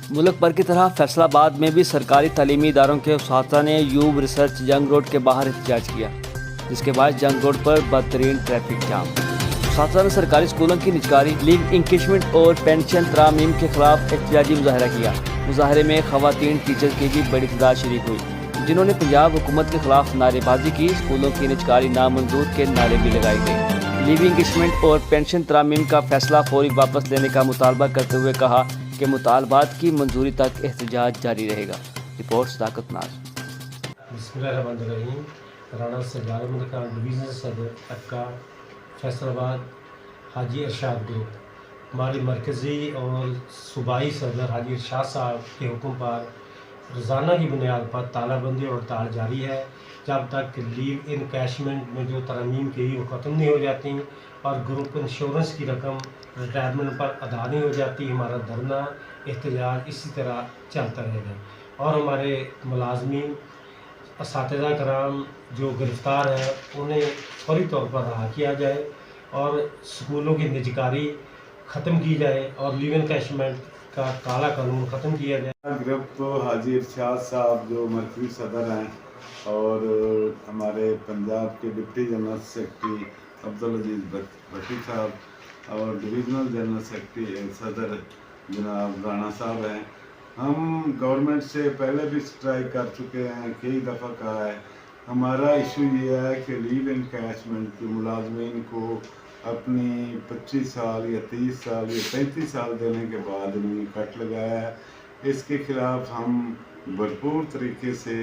मुल्क भर की तरह फैसलाबाद में भी सरकारी तालीमी इदारों के उस्ताद ने यूब रिसर्च जंग रोड के बाहर एहतजाज किया, जिसके बाद जंग रोड पर बदतरीन ट्रैफिक जाम। उस्ताद ने सरकारी स्कूलों की निजकारी, लीव इंकेशमेंट और पेंशन तरामीम के खिलाफ एहतजाजी मुजाहरा किया। मुजाहरे में खवातीन टीचर की भी बड़ी तादाद शरीक हुई, जिन्होंने पंजाब हुकूमत के खिलाफ नारेबाजी की। स्कूलों की निजकारी नामंजूर के नारे भी लगाए गए। लीव इंकेशमेंट और पेंशन तरामीम का फैसला फौरी वापस लेने का मुतालबा करते हुए कहा कि मुतालबात की मंजूरी तक एहतजाज जारी रहेगा। रिपोर्ट सदाकत नाज। बिस्मिल्लाहिर्रहमानिर्रहीम। राणा सरदार अहमद खान डिवीज़नल सदर अक्का फैसलाबाद हाजी इरशाद ग्रुप, हमारे मरकज़ी और सूबाई सदर हाजी इरशाद साहब के हुक्म पर रोज़ाना की बुनियाद पर तालाबंदी और हड़ताल जारी है जब तक लीव इनकैशमेंट में जो तरमीम की वो ख़त्म नहीं हो जाती और ग्रुप इंश्योरेंस की रकम रिटायरमेंट पर अदा नहीं हो जाती। हमारा धरना एहतजाज इसी तरह चलता रहेगा और हमारे मुलाजमीन असातिज़ा कराम जो गिरफ़्तार हैं उन्हें फौरी तौर पर रहा किया जाए और स्कूलों की निजकारी ख़त्म की जाए और लीव इनकैशमेंट का काला कानून ख़त्म किया जाए। ग्रुप हाजी इरशाद साहब जो मरकज़ी सदर हैं और हमारे पंजाब के डिप्टी जनरल सेक्रेटरी अब्दुल अजीज़ भट्टी साहब और डिवीज़नल जनरल सेक्रेटरी सदर जनाब राणा साहब हैं, हम गवर्नमेंट से पहले भी स्ट्राइक कर चुके हैं, कई दफ़ा कहा है। हमारा इशू ये है कि लीव इनकैशमेंट के मुलाजमीन को अपनी 25 साल या 30 साल या 35 साल देने के बाद उन्होंने कट लगाया है। इसके ख़िलाफ़ हम भरपूर तरीके से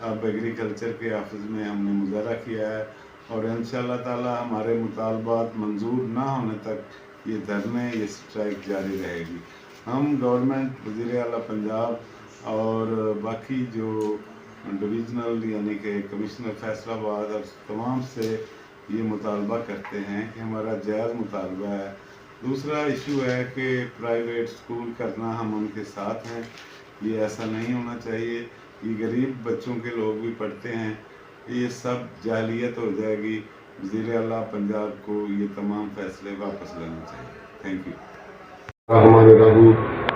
अब एग्रीकल्चर के ऑफिस में हमने मुजाहरा किया है और इंशाअल्लाह ताला हमारे मुतालबात मंजूर ना होने तक ये धरने ये स्ट्राइक जारी रहेगी। हम गवर्नमेंट वज़ीर आला पंजाब और बाकी जो डिवीज़नल यानी कि कमिश्नर फैसलाबाद और तमाम से ये मुतालबा करते हैं कि हमारा जायज़ मुतालबा है। दूसरा इशू है कि प्राइवेट स्कूल करना हम उनके साथ हैं, ये ऐसा नहीं होना चाहिए। ये गरीब बच्चों के लोग भी पढ़ते हैं, ये सब जाहलियत हो जाएगी। वज़ीर आला पंजाब को ये तमाम फैसले वापस लेना चाहिए। Thank you.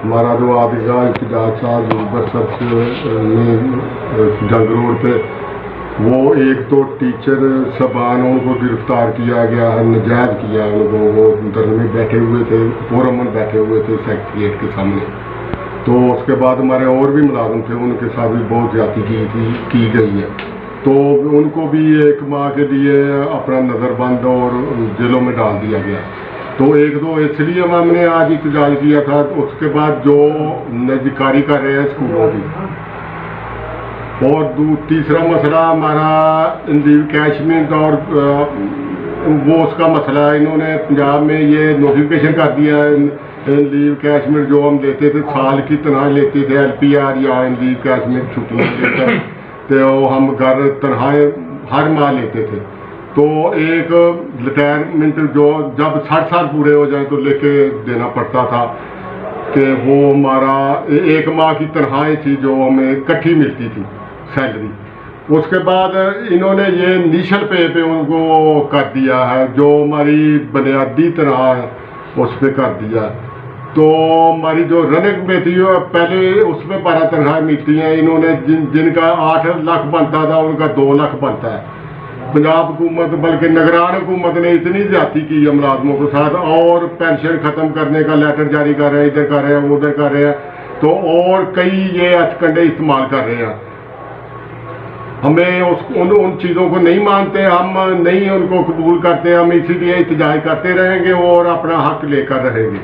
हमारा जो आबिजाज की साल बरसत में जंग रोड पे वो एक तो टीचर सबान उनको गिरफ्तार किया गया है, नजायज़ किया उनको। वो धरने में बैठे हुए थे, फोरम में बैठे हुए थे सेक्रेटरीट के सामने। तो उसके बाद हमारे और भी मुलाजिम थे, उनके साथ भी बहुत ज़्यादती की गई है। तो उनको भी 1 माह के लिए अपना नज़रबंद और जेलों में डाल दिया गया। तो एक दो इसलिए हमने आज एहतजाज किया था। तो उसके बाद जो निजकारी कर रहे हैं स्कूलों की, और तीसरा मसला हमारा लीव कैशमेंट और वो उसका मसला है। इन्होंने पंजाब में ये नोटिफिकेशन कर दिया है लीव कैशमेंट जो हम लेते थे, साल की तनख्वाह लेते थे LPR या लीव कैशमेंट छुट्टियाँ लेकर, तो हम घर तनख्वाहें हर माह लेते थे। तो एक रिटायरमेंट जो जब 60 साल पूरे हो जाए तो लेके देना पड़ता था कि वो हमारा 1 माह की तनख्वाहें थी जो हमें इकट्ठी मिलती थी सैलरी। उसके बाद इन्होंने ये इनिशियल पे उनको कर दिया है, जो हमारी बुनियादी तनख्वाह है उस पर कर दिया है। तो हमारी जो रनिंग में थी पहले उसमें 12 तनख्वाहें मिलती हैं, इन्होंने जिनका 8 लाख बनता था उनका 2 लाख बनता है। पंजाब हुकूमत बल्कि निगरान हुकूमत ने इतनी ज्यादती की है मुलाजमों के साथ, और पेंशन ख़त्म करने का लेटर जारी कर रहे हैं, इधर कर रहे हैं उधर कर रहे हैं। तो और कई ये हथकंडे इस्तेमाल कर रहे हैं। हमें उन चीज़ों को नहीं मानते, हम नहीं उनको कबूल करते, हम इसीलिए एहतजाज करते रहेंगे और अपना हक लेकर रहेंगे।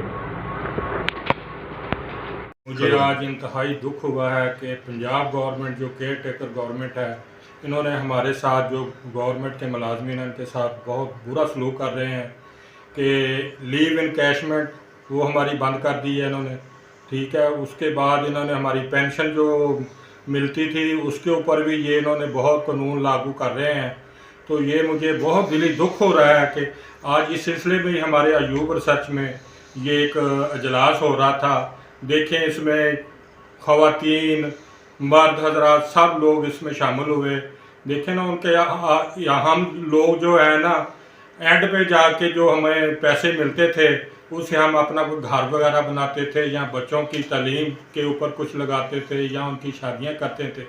मुझे आज इंतहाई दुख हुआ है कि पंजाब गवर्नमेंट जो केयर टेकर गवर्नमेंट है, इन्होंने हमारे साथ जो गवर्नमेंट के मुलाजमीन हैं उनके साथ बहुत बुरा सलूक कर रहे हैं कि लीव इनकैशमेंट वो हमारी बंद कर दी है इन्होंने, ठीक है। उसके बाद इन्होंने हमारी पेंशन जो मिलती थी उसके ऊपर भी ये इन्होंने बहुत कानून लागू कर रहे हैं। तो ये मुझे बहुत दिली दुख हो रहा है कि आज इस सिलसिले में हमारे अयूब रिसर्च में ये एक अजलास हो रहा था। देखें इसमें ख़वातीन मर्द हजरात सब लोग इसमें शामिल हुए। देखें ना उनके यहाँ हम लोग जो है ना एंड पे जाके जो हमें पैसे मिलते थे उससे हम अपना कोई घर वगैरह बनाते थे या बच्चों की तालीम के ऊपर कुछ लगाते थे या उनकी शादियां करते थे।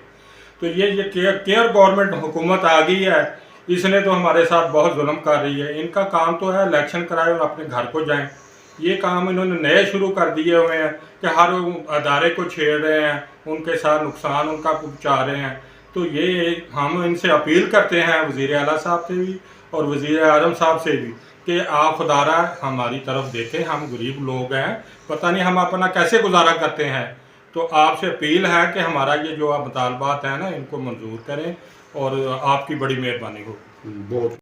तो ये केयर गवर्नमेंट हुकूमत आ गई है, इसने तो हमारे साथ बहुत जुल्म कर रही है। इनका काम तो है इलेक्शन कराए और अपने घर को जाएं। ये काम इन्होंने नए शुरू कर दिए हुए हैं कि हर अदारे को छेड़ रहे हैं, उनके साथ नुकसान उनका पहुँचा रहे हैं। तो ये हम इनसे अपील करते हैं वज़ीर आला साहब से भी और वज़ीर आज़म साहब से भी कि आप खुदारा हमारी तरफ देखें, हम गरीब लोग हैं, पता नहीं हम अपना कैसे गुजारा करते हैं। तो आपसे अपील है कि हमारा ये जो आप मुतालबात है ना, इनको मंजूर करें और आपकी बड़ी मेहरबानी होगी। बहुत